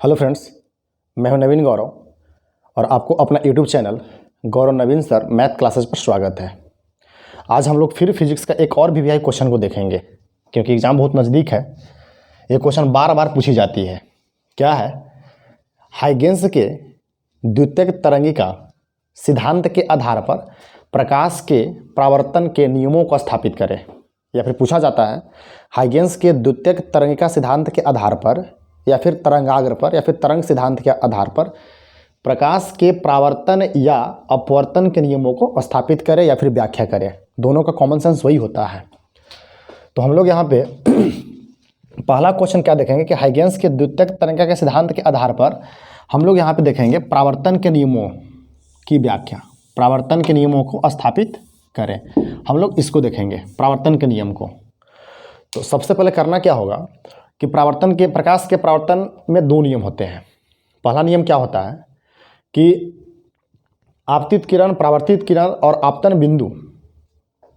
Hello friends, मैं हूं नवीन गौरव और आपको अपना यूट्यूब चैनल गौरव नवीन सर मैथ क्लासेस पर स्वागत है। आज हम लोग फिर फिजिक्स का एक और वीवीआई क्वेश्चन को देखेंगे क्योंकि एग्ज़ाम बहुत नज़दीक है। ये क्वेश्चन बार बार पूछी जाती है। क्या है? हाइगेंस के द्वितीयक तरंगिका सिद्धांत के आधार पर प्रकाश के परावर्तन के नियमों को स्थापित करें। या फिर पूछा जाता है हाइगेंस के द्वितीयक तरंगिका सिद्धांत के आधार पर या फिर तरंगाग्र पर या फिर तरंग सिद्धांत के आधार पर प्रकाश के परावर्तन या अपवर्तन के नियमों को स्थापित करें या फिर व्याख्या करें। दोनों का कॉमन सेंस वही होता है। तो हम लोग यहाँ पे पहला क्वेश्चन क्या देखेंगे कि हाइगेंस के द्वितीयक तरंगिका के सिद्धांत के आधार पर हम लोग यहाँ पे देखेंगे परावर्तन के नियमों की व्याख्या, परावर्तन के नियमों को स्थापित करें। हम लोग इसको देखेंगे परावर्तन के नियम को। तो सबसे पहले करना क्या होगा कि प्रकाश के परावर्तन में दो नियम होते हैं। पहला नियम क्या होता है कि आपतित किरण, परावर्तित किरण और आपतन बिंदु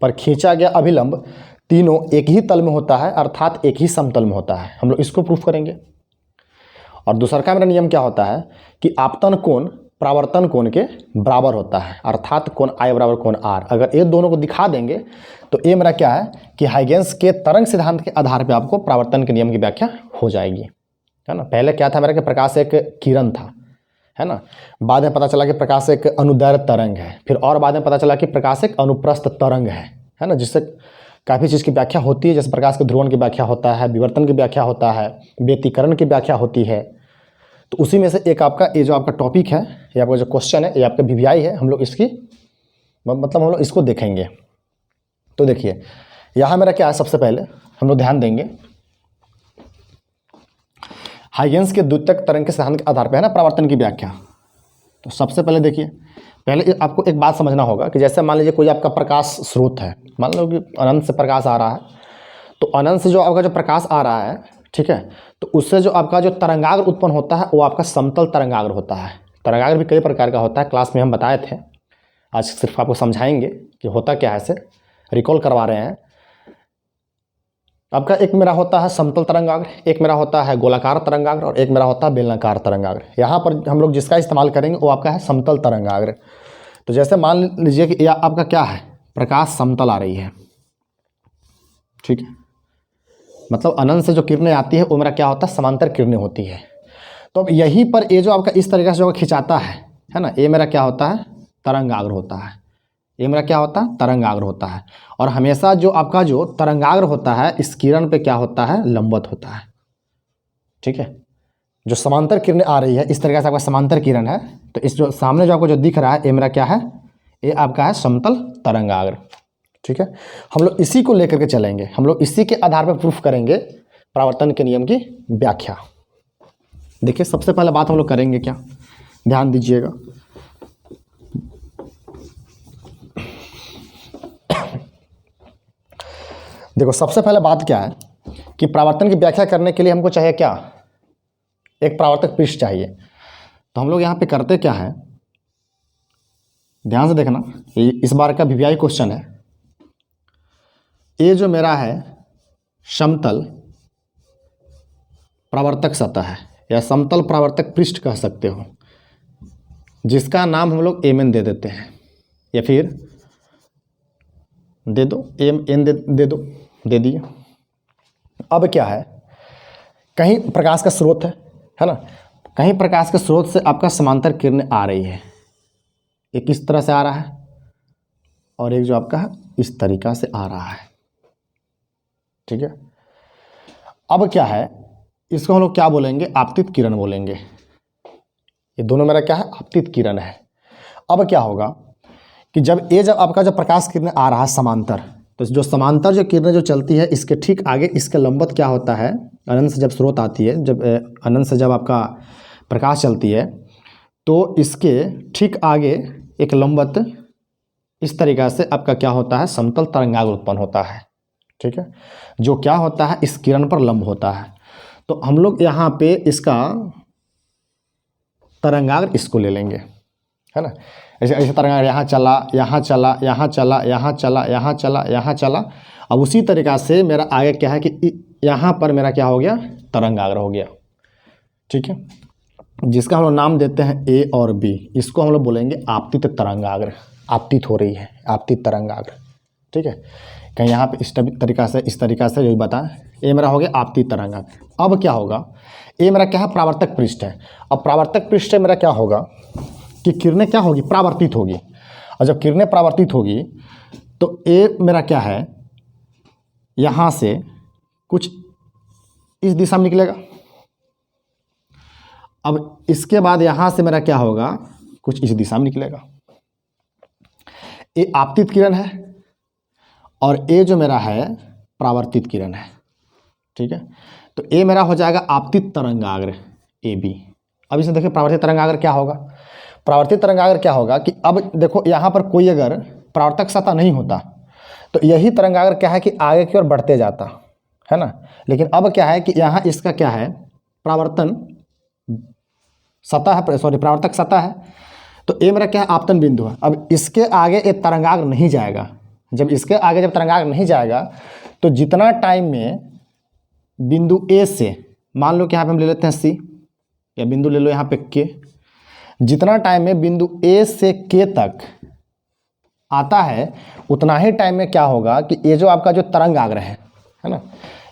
पर खींचा गया अभिलंब तीनों एक ही तल में होता है, अर्थात एक ही समतल में होता है। हम लोग इसको प्रूफ करेंगे। और दूसरा का मेरा नियम क्या होता है कि आपतन कोण परावर्तन कोण के बराबर होता है, अर्थात कोण I बराबर कोण R। अगर ये दोनों को दिखा देंगे तो ये मेरा क्या है कि हाइगेंस के तरंग सिद्धांत के आधार पे आपको परावर्तन के नियम की व्याख्या हो जाएगी, है ना। पहले क्या था मेरा कि प्रकाश एक किरण था, है ना। बाद में पता चला कि प्रकाश एक अनुदैर्घ्य तरंग है, फिर और बाद में पता चला कि प्रकाश एक अनुप्रस्थ तरंग है ना। जिससे काफ़ी चीज़ की व्याख्या होती है, जैसे प्रकाश के ध्रुवण की व्याख्या होता है, विवर्तन की व्याख्या होता है, व्यतिकरण की व्याख्या होती है। तो उसी में से एक आपका ये जो आपका टॉपिक है, ये आपका जो क्वेश्चन है, ये आपका वीवीआई है। हम लोग इसकी मतलब हम लोग इसको देखेंगे। तो देखिए यहाँ मेरा क्या है, सबसे पहले हम लोग ध्यान देंगे हाइगेंस के द्वितीयक तरंग के सिद्धांत के आधार पर, है ना, परावर्तन की व्याख्या। तो सबसे पहले देखिए, पहले आपको एक बात समझना होगा कि जैसे मान लीजिए कोई आपका प्रकाश स्रोत है, मान लो कि अनंत से प्रकाश आ रहा है। तो अनंत से जो आपका जो प्रकाश आ रहा है, ठीक है, तो उससे जो आपका जो तरंगाग्र उत्पन्न होता है वो आपका समतल तरंगाग्र होता है। तरंगाग्र भी कई प्रकार का होता है, क्लास में हम बताए थे। आज सिर्फ आपको समझाएंगे कि होता क्या है, ऐसे रिकॉल करवा रहे हैं। आपका एक मेरा होता है समतल तरंगाग्र, एक मेरा होता है गोलाकार तरंगाग्र और एक मेरा होता है बेलनाकार तरंगाग्र। यहाँ पर हम लोग जिसका इस्तेमाल करेंगे वो आपका है समतल तरंगाग्र। तो जैसे मान लीजिए कि यह आपका क्या है, प्रकाश समतल आ रही है, ठीक है, मतलब अनंत से जो किरणें आती है वो मेरा क्या होता है, समांतर किरणें होती है। तो अब यहीं पर ये जो आपका इस तरीके से जो खिंचाता है ना, ये मेरा क्या होता है, तरंगाग्र होता है। ये मेरा क्या होता है, तरंगाग्र होता है। और हमेशा जो आपका जो तरंगाग्र होता है इस किरण पे क्या होता है, लंबवत होता है, ठीक है। जो समांतर किरणें आ रही है इस तरीके से आपका समांतर किरण है, तो इस जो सामने जो आपको जो दिख रहा है ये मेरा क्या है, ये आपका है समतल तरंगाग्र, ठीक है। हम लोग इसी को लेकर के चलेंगे, हम लोग इसी के आधार पर प्रूफ करेंगे परावर्तन के नियम की व्याख्या। देखिए सबसे पहले बात हम लोग करेंगे क्या, ध्यान दीजिएगा। देखो सबसे पहले बात क्या है कि परावर्तन की व्याख्या करने के लिए हमको चाहिए क्या, एक परावर्तक पृष्ठ चाहिए। तो हम लोग यहाँ पे करते क्या है, ध्यान से देखना, इस बार का वीवीआई क्वेश्चन है। ये जो मेरा है समतल परावर्तक सतह है या समतल परावर्तक पृष्ठ कह सकते हो, जिसका नाम हम लोग एम एन दे देते हैं, या फिर दे दो एम एन दे दिए। अब क्या है, कहीं प्रकाश का स्रोत है ना, कहीं प्रकाश के स्रोत से आपका समांतर किरणें आ रही है, एक इस तरह से आ रहा है और एक जो आपका है इस तरीका से आ रहा है, ठीक है। अब क्या है, इसको हम लोग क्या बोलेंगे, आपतित किरण बोलेंगे। ये दोनों मेरा क्या है, आपतित किरण है। अब क्या होगा कि जब आपका जब प्रकाश किरण आ रहा है समांतर, तो जो समांतर जो किरणें जो चलती है इसके ठीक आगे इसके लंबवत क्या होता है, अनंत से जब स्रोत आती है, जब अनंत से जब आपका प्रकाश चलती है तो इसके ठीक आगे एक लंबवत इस तरीक़ा से आपका क्या होता है, समतल तरंगाग्र उत्पन्न होता है, ठीक है, जो क्या होता है इस किरण पर लंब होता है। तो हम लोग यहाँ पे इसका तरंगाग्र इसको ले लेंगे, है ना। ऐसे तरंगाग्र यहाँ चला, यहाँ चला, यहाँ चला, यहाँ चला, यहाँ चला, यहाँ चला। अब उसी तरीक़ा से मेरा आगे क्या है कि यहाँ पर मेरा क्या हो गया, तरंगाग्र हो गया, ठीक है। जिसका हम लोग नाम देते हैं ए और बी, इसको हम लोग बोलेंगे आपतित तरंगाग्र। आपतित हो रही है, आपतित तरंगाग्र, ठीक है। कहीं यहाँ पे इस तरीका से जो बता, ये मेरा हो गया आपतित तरंगाग्र। अब क्या होगा, ये मेरा क्या है, प्रावर्तक पृष्ठ है। अब प्रावर्तक पृष्ठ मेरा क्या होगा कि किरणें क्या होगी, परावर्तित होगी। और जब किरणें परावर्तित होगी तो ये मेरा क्या है, यहाँ से कुछ इस दिशा में निकलेगा। अब इसके बाद यहाँ से मेरा क्या होगा, कुछ इस दिशा में निकलेगा। ये आपतित किरण है और ये जो मेरा है परावर्तित किरण है, ठीक है। तो ये मेरा हो जाएगा आपतित तरंगाग्र ए बी। अब इसमें देखिए परावर्तित तरंगाग्र क्या होगा, परावर्तित तरंगाग्र क्या होगा कि अब देखो यहाँ पर कोई अगर परावर्तक सतह नहीं होता तो यही तरंगाग्र क्या है कि आगे की ओर बढ़ते जाता है ना। लेकिन अब क्या है कि यहाँ इसका क्या है, परावर्तन सतह है, सॉरी परावर्तक सतह है। तो ये मेरा क्या है, आपतन बिंदु है। अब इसके आगे ये तरंगाग्र नहीं जाएगा। जब इसके आगे जब तरंगाग्र नहीं जाएगा तो जितना टाइम में बिंदु ए से, मान लो कि यहाँ पे हम ले लेते हैं सी, या बिंदु ले लो यहाँ पे के, जितना टाइम में बिंदु ए से के तक आता है उतना ही टाइम में क्या होगा कि ये जो आपका जो तरंगाग्र है ना,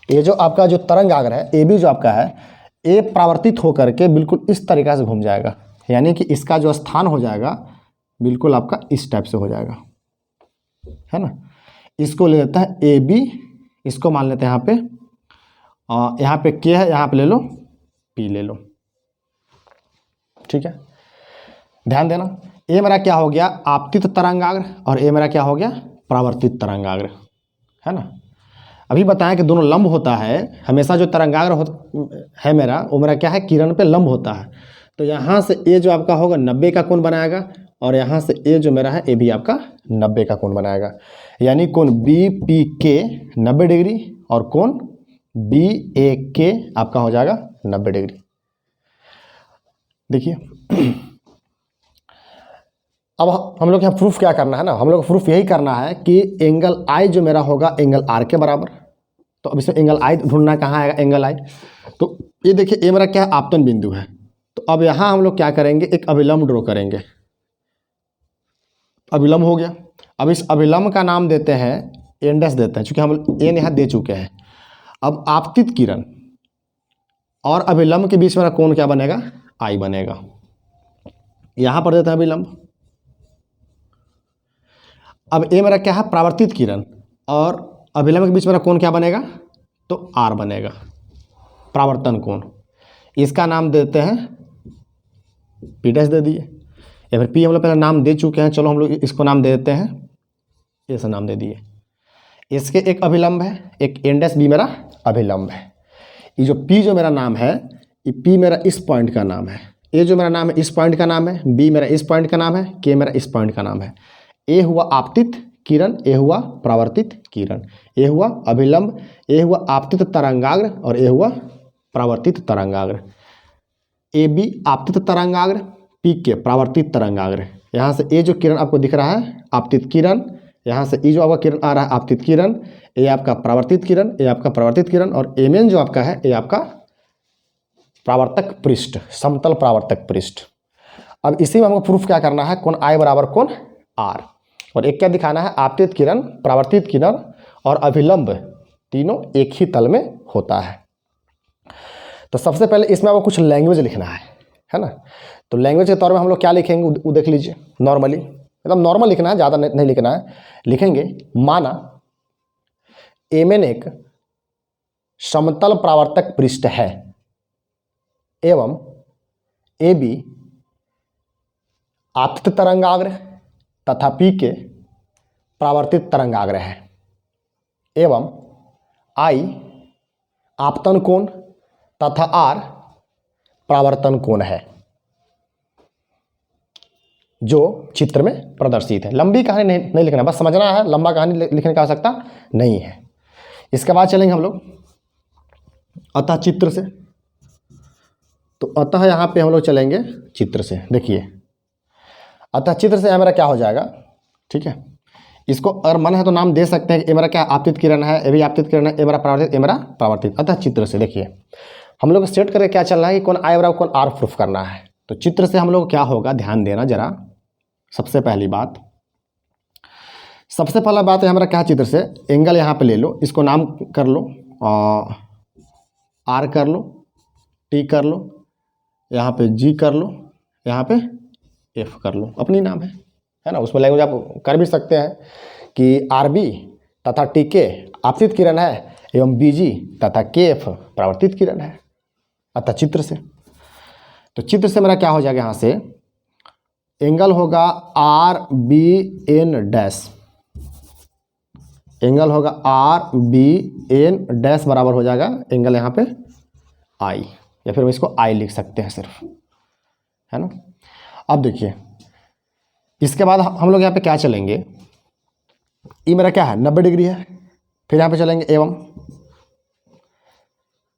ये जो आपका जो तरंगाग्र है ए बी जो आपका है, ये परावर्तित होकर के बिल्कुल इस तरीक़ा से घूम जाएगा। यानी कि इसका जो स्थान हो जाएगा बिल्कुल आपका इस टाइप से हो जाएगा, है ना। इसको ले लेते हैं ए बी, इसको मान लेते हैं यहाँ पे के है, यहाँ पे ले लो पी ले लो, ठीक है। ध्यान देना, ये मेरा क्या हो गया, आपतित तरंगाग्र, और ये मेरा क्या हो गया, परावर्तित तरंगाग्र, है ना। अभी बताएं कि दोनों लंब होता है, हमेशा जो तरंगाग्र है मेरा, वो मेरा क्या है, किरण पे लंब होता है। तो यहाँ से ये जो आपका होगा 90 का कोण बनाएगा, और यहाँ से ये जो मेरा है ये भी आपका 90 का कोण बनाएगा। यानी कोण बी पी के 90 डिग्री और कोण बी ए के आपका हो जाएगा 90 डिग्री। देखिए अब हम लोग यहाँ प्रूफ क्या करना है ना, हम लोग को प्रूफ यही करना है कि एंगल आई जो मेरा होगा एंगल आर के बराबर। तो अब इसमें एंगल आई ढूंढना, कहाँ आएगा एंगल आई। तो ये देखिए ये मेरा क्या है, आपतन बिंदु है। तो अब यहाँ हम लोग क्या करेंगे, एक अभिलंब ड्रॉ करेंगे। अभिलंब हो गया। अब इस अभिलंब का नाम देते हैं एन डैश देते हैं, चूँकि हम एन यहाँ दे चुके हैं। अब आपतित किरण और अभिलंब के बीच मेरा कोण क्या बनेगा, आई बनेगा। यहाँ पर देते हैं अभिलंब। अब ये मेरा क्या है, परावर्तित किरण और अभिलंब के बीच मेरा कोण क्या बनेगा, तो आर बनेगा, परावर्तन कोण। इसका नाम देते हैं पी डैश दे दिए, या फिर पी हम लोग पहले नाम दे चुके हैं, चलो हम लोग इसको नाम दे देते हैं, ऐसा नाम दे दिए। इसके एक अभिलंब है, एक एन डैश बी मेरा अभिलंब है। ये जो पी जो मेरा नाम है, ये पी मेरा इस पॉइंट का नाम है, ए जो मेरा नाम है इस पॉइंट का नाम है, बी मेरा इस पॉइंट का नाम है, के मेरा इस पॉइंट का नाम है। ए हुआ आपतित किरण, ए हुआ परावर्तित किरण, ए हुआ अभिलंब, ए हुआ आपतित तरंगाग्र और ए हुआ परावर्तित तरंगाग्र। ए बी आपतित तरंगाग्र, पी के परावर्तित तरंगाग्र। यहाँ से ए जो किरण आपको दिख रहा है आपतित किरण, यहाँ से ई जो आपका किरण आ रहा है आपतित किरण, ए आपका परावर्तित किरण, ए आपका परावर्तित किरण, और एम एन जो आपका है ये आपका परावर्तक पृष्ठ, समतल परावर्तक पृष्ठ। अब इसी में हमको प्रूफ क्या करना है, कोण आई बराबर कोण आर, और एक क्या दिखाना है, आपतित किरण, परावर्तित किरण और अभिलंब तीनों एक ही तल में होता है। तो सबसे पहले इसमें आपको कुछ लैंग्वेज लिखना है ना। तो लैंग्वेज के तौर में हम लोग क्या लिखेंगे वो देख लीजिए, नॉर्मली एकदम नॉर्मल लिखना है, ज़्यादा नहीं लिखना है। लिखेंगे माना एम एन एक समतल परावर्तक पृष्ठ है एवं ए बी आपतित तरंगाग्र तथा पी के परावर्तित तरंगाग्र है, एवं आई आपतन कोण तथा आर परावर्तन कोण है जो चित्र में प्रदर्शित है। लंबी कहानी नहीं लिखना, बस समझना है, लंबा कहानी लिखने की आवश्यकता नहीं है। इसके बाद चलेंगे हम लोग अतः चित्र से। तो अतः यहाँ पे हम लोग चलेंगे चित्र से। देखिए अतः चित्र से हमारा क्या हो जाएगा, ठीक है। इसको अगर मन है तो नाम दे सकते हैं कि ये मेरा क्या आपतित किरण है, ये भी आपतित किरण है, ये मेरा परावर्तित, ये मेरा परावर्तित। अतः चित्र से देखिए हम लोग सेट करके क्या चलना है कि कौन आई बराबर कौन आर प्रूफ करना है। तो चित्र से हम लोग क्या होगा, ध्यान देना जरा। सबसे पहली बात है हमारा क्या, चित्र से एंगल यहाँ पे ले लो, इसको नाम कर लो आर कर लो, टी कर लो, यहाँ पे जी कर लो, यहाँ पे एफ कर लो, अपनी नाम है ना। उसमें लैंग्वेज आप कर भी सकते हैं कि आर बी तथा टी के आपतित किरण है एवं बी जी तथा के एफ परावर्तित किरण है। अतः चित्र से, तो चित्र से मेरा क्या हो जाएगा, यहाँ से एंगल होगा R B N dash, angle होगा आर बी एन डैश बराबर हो जाएगा एंगल यहाँ पे आई, या फिर हम इसको आई लिख सकते हैं सिर्फ, है ना। अब देखिए इसके बाद हम लोग यहाँ पे क्या चलेंगे, ये मेरा क्या है 90 डिग्री है, फिर यहाँ पे चलेंगे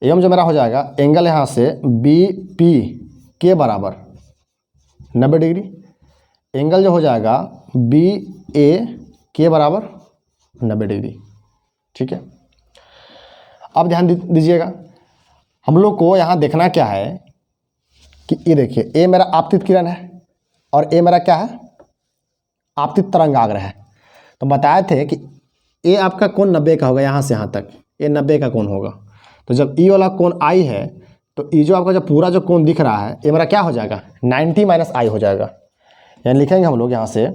एवं जो मेरा हो जाएगा एंगल यहाँ से बी पी के बराबर 90 डिग्री, एंगल जो हो जाएगा बी ए के बराबर 90 डिग्री, ठीक है। अब ध्यान दीजिएगा, हम लोग को यहाँ देखना क्या है कि ये देखिए ए मेरा आपतित किरण है और ए मेरा क्या है आपतित तरंगाग्र है। तो बताए थे कि ए आपका कोण 90 का होगा, यहाँ से यहाँ तक ये 90 का कोण होगा। तो जब ई वाला कोण आई है तो ई जो आपका जो पूरा जो कोण दिख रहा है ये मेरा क्या हो जाएगा 90 माइनस आई हो जाएगा। यानी लिखेंगे हम लोग यहाँ से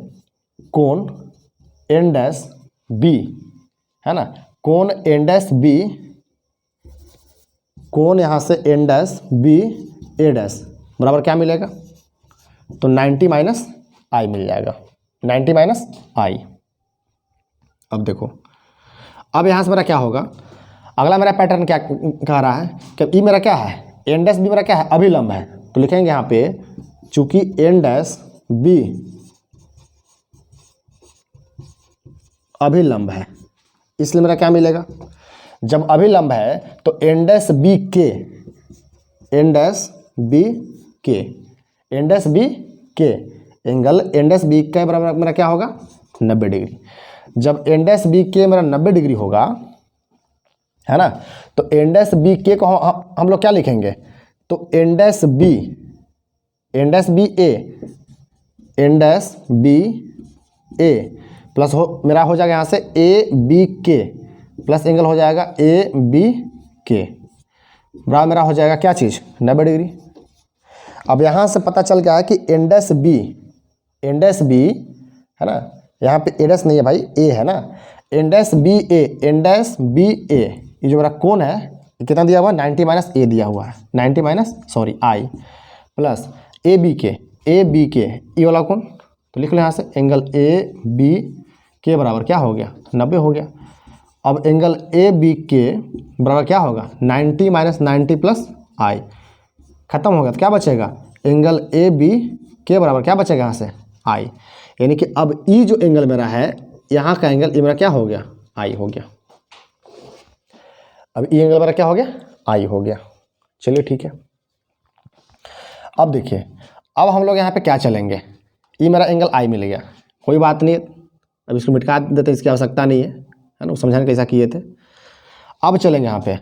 कोण एन डैश बी, है ना, कोण एन डैश बी, कोण यहाँ से एन डैश बी ए डैश बराबर क्या मिलेगा, तो 90 माइनस आई मिल जाएगा, 90 माइनस आई। अब देखो, अब यहाँ से मेरा क्या होगा, अगला मेरा पैटर्न क्या कह रहा है कि ई मेरा क्या है एन डैश बी मेरा क्या है अभिलंब है। तो लिखेंगे यहाँ पे चूंकि एन डैश बी अभिलंब है इसलिए मेरा क्या मिलेगा, जब अभिलंब है तो एन डैश बी के, एन डैश बी के, एन डैश बी के एंगल एन डैश बी के बराबर मेरा क्या होगा 90 डिग्री। जब एन डैश बी के मेरा 90 डिग्री होगा, है ना, तो एन डैश बी के को हम लोग क्या लिखेंगे, तो एन डैश बी ए, एन डैश बी ए प्लस मेरा हो जाएगा यहाँ से ए बी के प्लस एंगल हो जाएगा ए बी के बराबर मेरा हो जाएगा क्या चीज़ 90 डिग्री। अब यहाँ से पता चल गया है कि एन डैश बी है ना, यहाँ पे ए डैश नहीं है भाई, ए है ना, एन डैश बी ए ये जो मेरा कोण है ये कितना दिया हुआ है 90 माइनस ए दिया हुआ है, 90 minus I plus A B के ये वाला कोण, तो लिख लो यहाँ से एंगल ए बी के बराबर क्या हो गया 90 हो गया। अब एंगल ए बी के बराबर क्या होगा 90 माइनस 90 प्लस आई, खत्म हो गया तो क्या बचेगा एंगल ए बी के बराबर क्या बचेगा यहाँ से आई। यानी कि अब ई जो एंगल मेरा है यहाँ का एंगल ये मेरा क्या हो गया आई हो गया। अब ई एंगल मेरा क्या हो गया आई हो गया। चलिए ठीक है, अब देखिए अब हम लोग यहाँ पे क्या चलेंगे, ई मेरा एंगल आई मिल गया, कोई बात नहीं, अब इसको मिटा देते, इसकी आवश्यकता नहीं है ना, समझाने कैसा किए थे। अब चलेंगे यहाँ पे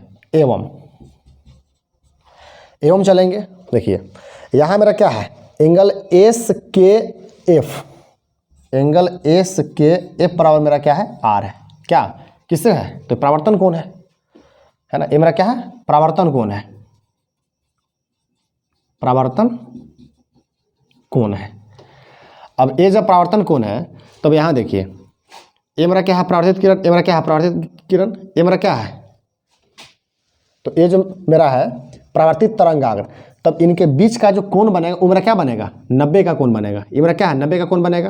एवं चलेंगे। देखिए यहाँ मेरा क्या है एंगल एस के एफ, एंगल एस के एफ बराबर मेरा क्या है आर है, क्या किससे है तो परावर्तन कोण है ना, ये मेरा क्या है परावर्तन कोण है, परावर्तन कोण है। अब ये जब परावर्तन कोण है तब यहाँ देखिए ये मेरा क्या है परावर्तित किरण, ये मेरा क्या है परावर्तित किरण, ये मेरा क्या है, तो ये जो मेरा है परावर्तित तरंगाग्र, तब इनके बीच का जो कोण बनेगा वो मेरा क्या बनेगा 90 का कोण बनेगा, ये मेरा क्या है 90 का कोण बनेगा।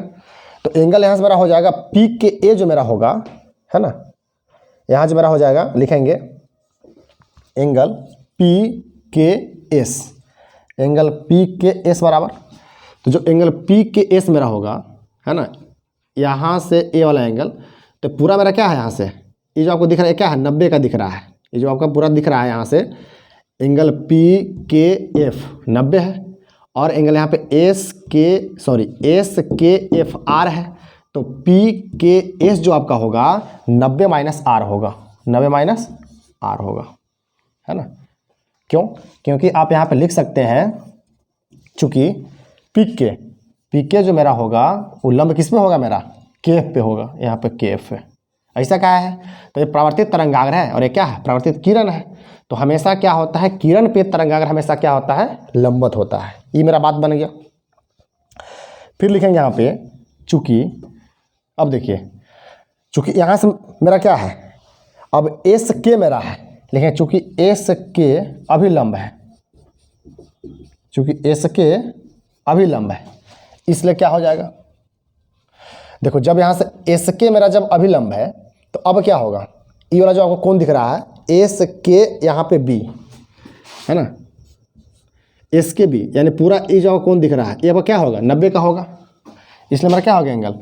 तो एंगल यहाँ से मेरा हो जाएगा पी के ए जो मेरा होगा, है ना, यहाँ जो मेरा हो जाएगा लिखेंगे एंगल पी के एस, एंगल पी के एस बराबर, तो जो एंगल पी के एस मेरा होगा, है ना, यहाँ से ए वाला एंगल, तो पूरा मेरा क्या है यहाँ से ये जो आपको दिख रहा है क्या है 90 का दिख रहा है, ये जो आपका पूरा दिख रहा है यहाँ से एंगल पी के एफ 90 है और एंगल यहाँ पे एस के एफ आर है, तो पी के एस जो आपका होगा 90 माइनस आर होगा, 90 माइनस आर होगा, है ना। क्यों? क्योंकि आप यहाँ पे लिख सकते हैं चूंकि पी के जो मेरा होगा वो लंब किस पे होगा, मेरा केफ पे होगा, यहाँ पे केफ है। ऐसा क्या है, तो ये परावर्तित तरंगाग्र है और ये क्या है, परावर्तित किरण है। तो हमेशा क्या होता है, किरण पे तरंगाग्र हमेशा क्या होता है, लंबवत होता है। ये मेरा बात बन गया। फिर लिखेंगे यहाँ पे चूंकि, अब देखिए चूंकि यहाँ से मेरा क्या है, अब एस के मेरा है, लेकिन चूंकि एस के अभिलंब है, चूंकि एस के अभिलंब है, इसलिए क्या हो जाएगा, देखो जब यहाँ से एस के मेरा जब अभिलंब है तो अब क्या होगा, ये वाला जो आपको कौन दिख रहा है, एस के यहाँ पे बी है ना, एस के बी यानी पूरा ये जो कौन दिख रहा है ये अब क्या होगा, 90 का होगा। इसलिए मेरा क्या हो गया एंगल,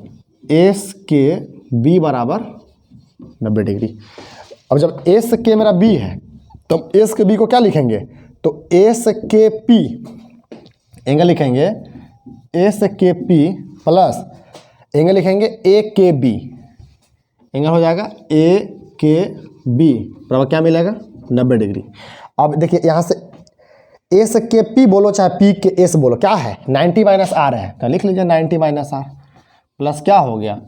एस के बी बराबर 90 डिग्री। अब जब एस के मेरा बी है तो एस के बी को क्या लिखेंगे, तो एस के पी एंगल लिखेंगे, एस के पी प्लस एंगल लिखेंगे ए के बी, एंगल हो जाएगा ए के बी बराबर क्या मिलेगा, 90 डिग्री। अब देखिए यहाँ से एस के पी बोलो चाहे पी के एस बोलो, क्या है 90 माइनस आर है, तो लिख लीजिए 90 माइनस आर प्लस क्या हो गया,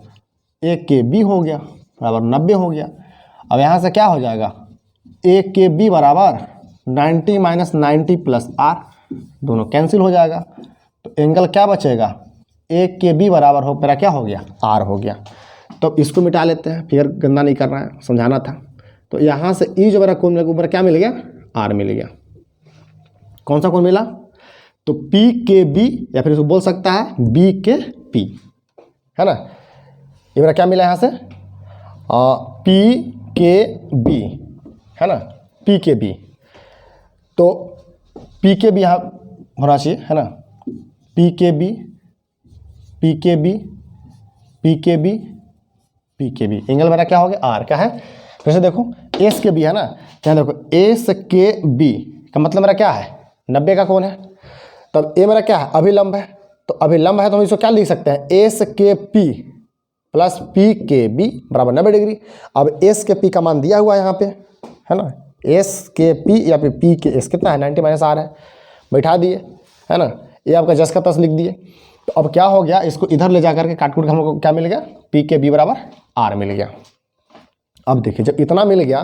ए के बी हो गया बराबर 90 हो गया। अब यहाँ से क्या हो जाएगा, ए के बी बराबर 90 माइनस 90 प्लस आर, दोनों कैंसिल हो जाएगा, तो एंगल क्या बचेगा, ए के बी बराबर हो मेरा क्या हो गया, आर हो गया। तो इसको मिटा लेते हैं, फिर गंदा नहीं करना है, समझाना था। तो यहाँ से ई जो मेरा कोण मिलेगा ऊपर क्या मिल गया, आर मिल गया। कौन सा कोण मिला, तो पी के बी या फिर इसको बोल सकता है बी के पी, है ना। ये मेरा क्या मिला यहाँ से, पी के बी है ना, पी के बी, तो पी के बी यहाँ होना चाहिए है ना, पी के बी पी के बी पी के बी पी के बी, एंगल मेरा क्या हो गया, आर का है। फिर से देखो एस के बी है ना, यहाँ देखो एस के बी का मतलब मेरा क्या है, 90 का कोण है। तब ए मेरा क्या है, अभिलंब है, तो अभिलंब है तो हम इसको क्या लिख सकते हैं, एस के पी प्लस पी के बी बराबर 90 डिग्री। अब एस के पी का मान दिया हुआ है यहाँ पे है ना, एस के पी या फिर पी के एस कितना है, 90 माइनस आर है, बैठा दिए है ना, ये आपका जस का तस लिख दिए। तो अब क्या हो गया, इसको इधर ले जा करके काट कूट के हम लोग को क्या मिल गया, पी के बी बराबर आर मिल गया। अब देखिए जब इतना मिल गया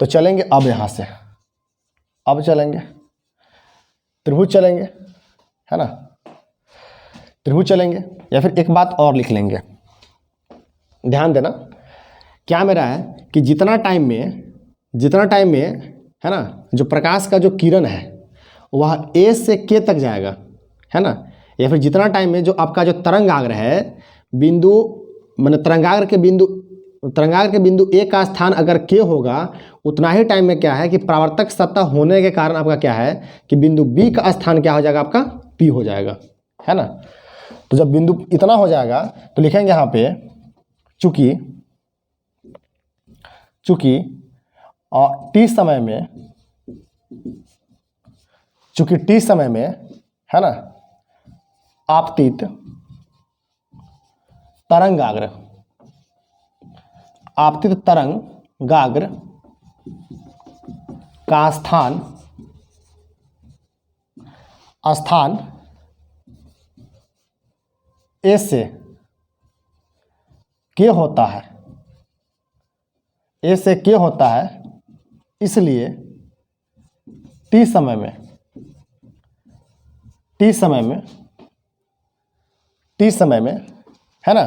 तो चलेंगे अब यहाँ से, अब चलेंगे त्रिभुज चलेंगे है ना, त्रिभुज चलेंगे या फिर एक बात और लिख लेंगे, ध्यान देना। क्या मेरा है कि जितना टाइम में है ना, जो प्रकाश का जो किरण है वह ए से के तक जाएगा है ना, या फिर जितना टाइम में जो आपका जो तरंगाग्र है बिंदु माने तरंगाग्र के बिंदु ए का स्थान अगर के होगा, उतना ही टाइम में क्या है कि परावर्तक सतह होने के कारण आपका क्या है कि बिंदु बी का स्थान क्या हो जाएगा, आपका पी हो जाएगा है ना। तो जब बिंदु इतना हो जाएगा तो लिखेंगे यहाँ पे चूंकि टी समय में है ना आपतित तरंगाग्र का स्थान ए से के होता है, ए से के होता है, इसलिए टी समय में है ना,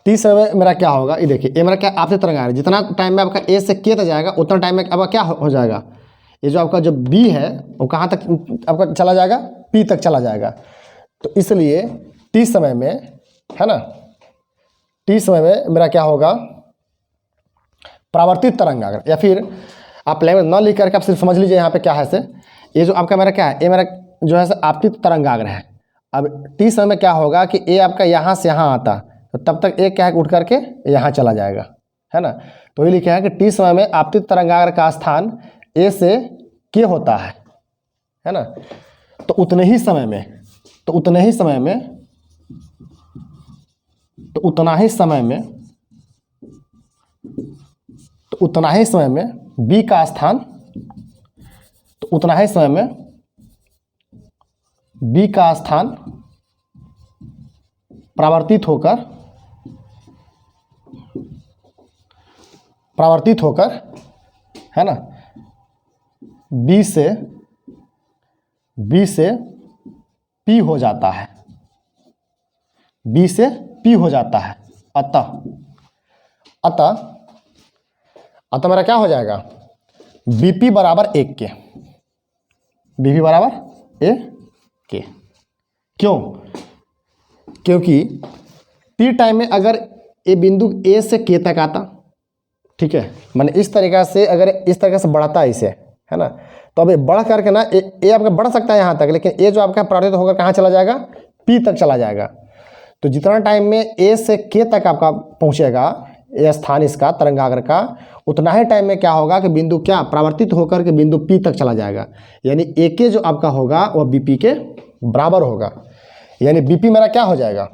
टी समय में मेरा क्या होगा, ये देखिए ये मेरा क्या आपसे तरंगाग्र है, जितना टाइम में आपका ए से के तक जाएगा उतना टाइम में आपका क्या हो जाएगा, ये जो आपका जो बी है वो कहाँ तक आपका चला जाएगा, पी तक चला जाएगा। तो इसलिए टी समय में है ना, टी समय में मेरा क्या होगा, परावर्तित तरंगाग्र, या फिर आप लैंग्वेज ना लिख करके आप सिर्फ समझ लीजिए यहाँ पे क्या है से, ये जो आपका मेरा क्या है, ये मेरा जो है आपतित तरंगाग्र है। अब टी समय में क्या होगा कि ए आपका यहाँ से यहाँ आता, तो तब तक ए क्या है उठ करके यहाँ चला जाएगा है ना। तो ये लिखे हैं कि टी समय में आपतित तरंगाग्र का स्थान ए से के होता है ना। तो उतने ही समय में बी का स्थान तो उतना ही समय में B का स्थान परावर्तित होकर है ना B से P हो जाता है, B से P हो जाता है। अतः मेरा क्या हो जाएगा, BP बराबर 1 के, BP बराबर 1 के। क्यों? क्योंकि T टाइम में अगर ये बिंदु A से K तक आता, ठीक है, मैंने इस तरीक़ा से अगर इस तरीक़े से बढ़ाता है इसे, है ना, तो अब ये बढ़ करके ना ए आपका बढ़ सकता है यहाँ तक, लेकिन ए जो आपका परावर्तित होकर कहाँ चला जाएगा, P तक चला जाएगा। तो जितना टाइम में A से K तक आपका पहुँचेगा ये स्थान इसका तरंगाग्र का, उतना ही टाइम में क्या होगा कि बिंदु क्या परावर्तित होकर के बिंदु P तक चला जाएगा। यानी AK जो आपका होगा वह BP के बराबर होगा। यानी BP मेरा क्या हो जाएगा,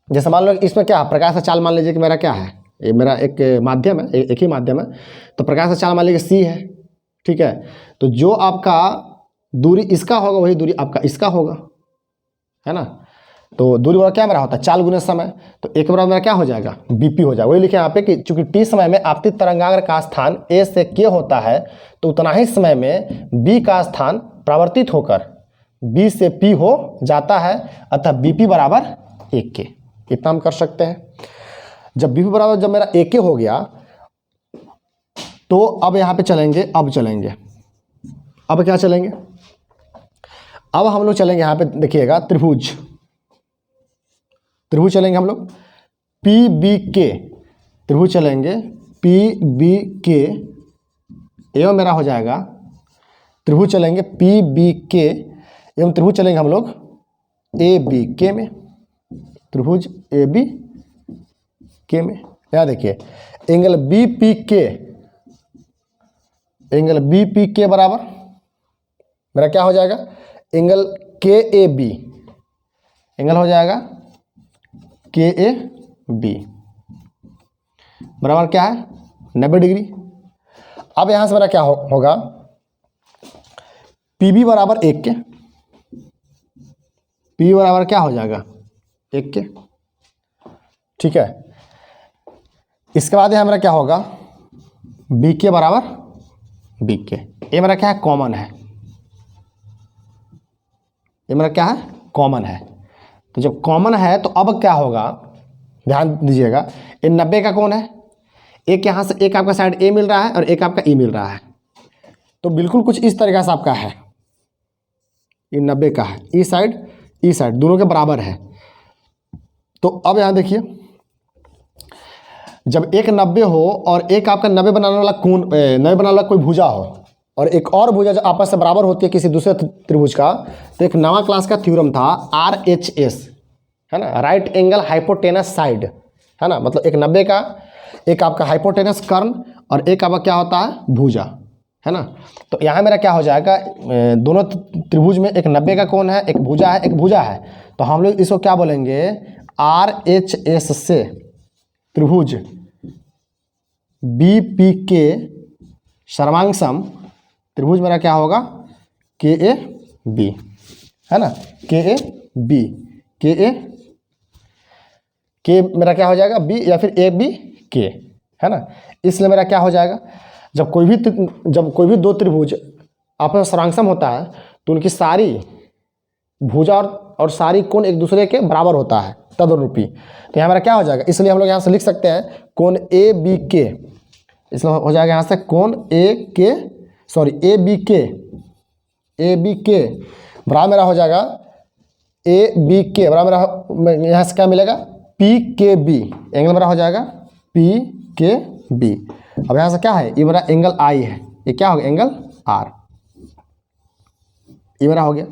जैसे मान लो इसमें क्या प्रकाश का चाल मान लीजिए कि मेरा क्या है, ये मेरा एक माध्यम है, एक ही माध्यम है, तो प्रकाश का चाल मान लीजिए C है, ठीक है। तो जो आपका दूरी इसका होगा वही दूरी आपका इसका होगा, है ना। तो दूरी बराबर क्या मेरा होता है, चाल गुने समय, तो एक बराबर मेरा क्या हो जाएगा, BP हो जाएगा। वही लिखे यहाँ पे कि चूंकि T समय में आपतित तरंगाग्र का स्थान A से K होता है, तो उतना ही समय में B का स्थान परावर्तित होकर B से P हो जाता है, अतः BP बराबर 1 के। इतना हम कर सकते हैं। जब BP बराबर जब मेरा 1 के हो गया, तो अब यहाँ पे चलेंगे, अब क्या चलेंगे, अब हम लोग चलेंगे यहाँ पे देखिएगा त्रिभुज चलेंगे हम लोग PBK त्रिभुज चलेंगे, PBK एवं मेरा हो जाएगा त्रिभुज चलेंगे PBK एवं त्रिभुज चलेंगे हम लोग ABK में, त्रिभुज ABK में। यहाँ देखिए एंगल BPK बराबर मेरा क्या हो जाएगा, एंगल KAB, एंगल हो जाएगा KAB बराबर क्या है 90 डिग्री। अब यहाँ से मेरा क्या होगा, PB बराबर 1 के, PB बराबर क्या हो जाएगा 1 के, ठीक है। इसके बाद यहाँ मेरा क्या होगा, BK बराबर BK, ये मेरा क्या है कॉमन है, ये मेरा क्या है कॉमन है। तो जब कॉमन है तो अब क्या होगा, ध्यान दीजिएगा, ये 90 का कौन है, एक यहाँ से एक आपका साइड A मिल रहा है और एक आपका E मिल रहा है, तो बिल्कुल कुछ इस तरीक़ा से आपका है, ये 90 का है, E साइड दोनों के बराबर है। तो अब यहाँ देखिए, जब एक 90 हो और एक आपका 90 बनाने वाला कोण 90 बनाने वाला कोई भुजा हो और एक और भुजा जो आपस से बराबर होती है किसी दूसरे त्रिभुज का, तो एक नवा क्लास का थ्योरम था RHS, है ना, राइट एंगल हाइपोटेनस साइड, है ना, मतलब एक 90 का एक आपका हाइपोटेनस कर्ण और एक आपका क्या होता है भुजा, है ना। तो यहाँ मेरा क्या हो जाएगा, दोनों त्रिभुज में एक 90 का कोण है, एक भुजा है, तो हम लोग इसको क्या बोलेंगे, RHS से त्रिभुज BPK सर्वांग त्रिभुज मेरा क्या होगा KAB, है ना, KAB मेरा क्या हो जाएगा B या फिर ABK, है ना। इसलिए मेरा क्या हो जाएगा, जब कोई भी दो त्रिभुज आपस में सर्वांग होता है तो उनकी सारी भुजा और सारी कोण एक दूसरे के बराबर होता है, तदनुरूपी। तो यहाँ मेरा क्या हो जाएगा, इसलिए हम लोग यहाँ से लिख सकते हैं कोण ABK, इसलिए हो जाएगा यहाँ से कोण ABK बराबर मेरा हो जाएगा ABK बराबर मेरा यहाँ से क्या मिलेगा PKB, एंगल मेरा हो जाएगा PKB। अब यहाँ से क्या है, ये मेरा एंगल I है, ये क्या हो गया एंगल R, ये मेरा हो गया।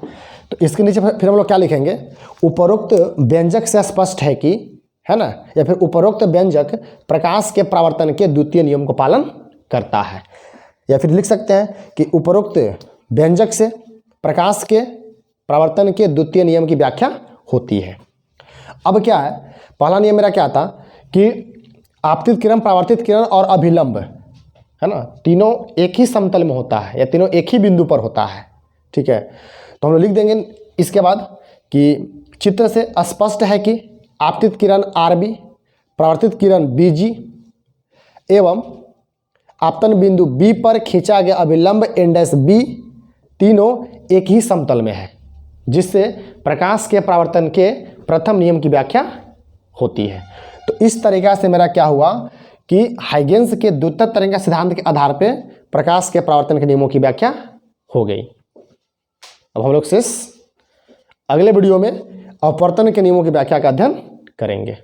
तो इसके नीचे फिर हम लोग क्या लिखेंगे, उपरोक्त व्यंजक से स्पष्ट है कि, है ना, या फिर उपरोक्त व्यंजक प्रकाश के परावर्तन के द्वितीय नियम को पालन करता है, या फिर लिख सकते हैं कि उपरोक्त व्यंजक से प्रकाश के परावर्तन के द्वितीय नियम की व्याख्या होती है। अब क्या है, पहला नियम मेरा क्या था कि आपतित किरण, परावर्तित किरण और अभिलंब है ना, तीनों एक ही समतल में होता है या तीनों एक ही बिंदु पर होता है। ठीक है, तो हम लोग लिख देंगे इसके बाद कि चित्र से स्पष्ट है कि आपतित किरण RB, परावर्तित किरण BG एवं आपतन बिंदु B पर खींचा गया अभिलंब इंडेक्स B तीनों एक ही समतल में है, जिससे प्रकाश के परावर्तन के प्रथम नियम की व्याख्या होती है। तो इस तरीका से मेरा क्या हुआ कि हाइगेंस के द्वितीय तरंग सिद्धांत के आधार पर प्रकाश के परावर्तन के नियमों की व्याख्या हो गई। अब हम लोग अगले वीडियो में अपवर्तन के नियमों की व्याख्या का अध्ययन करेंगे।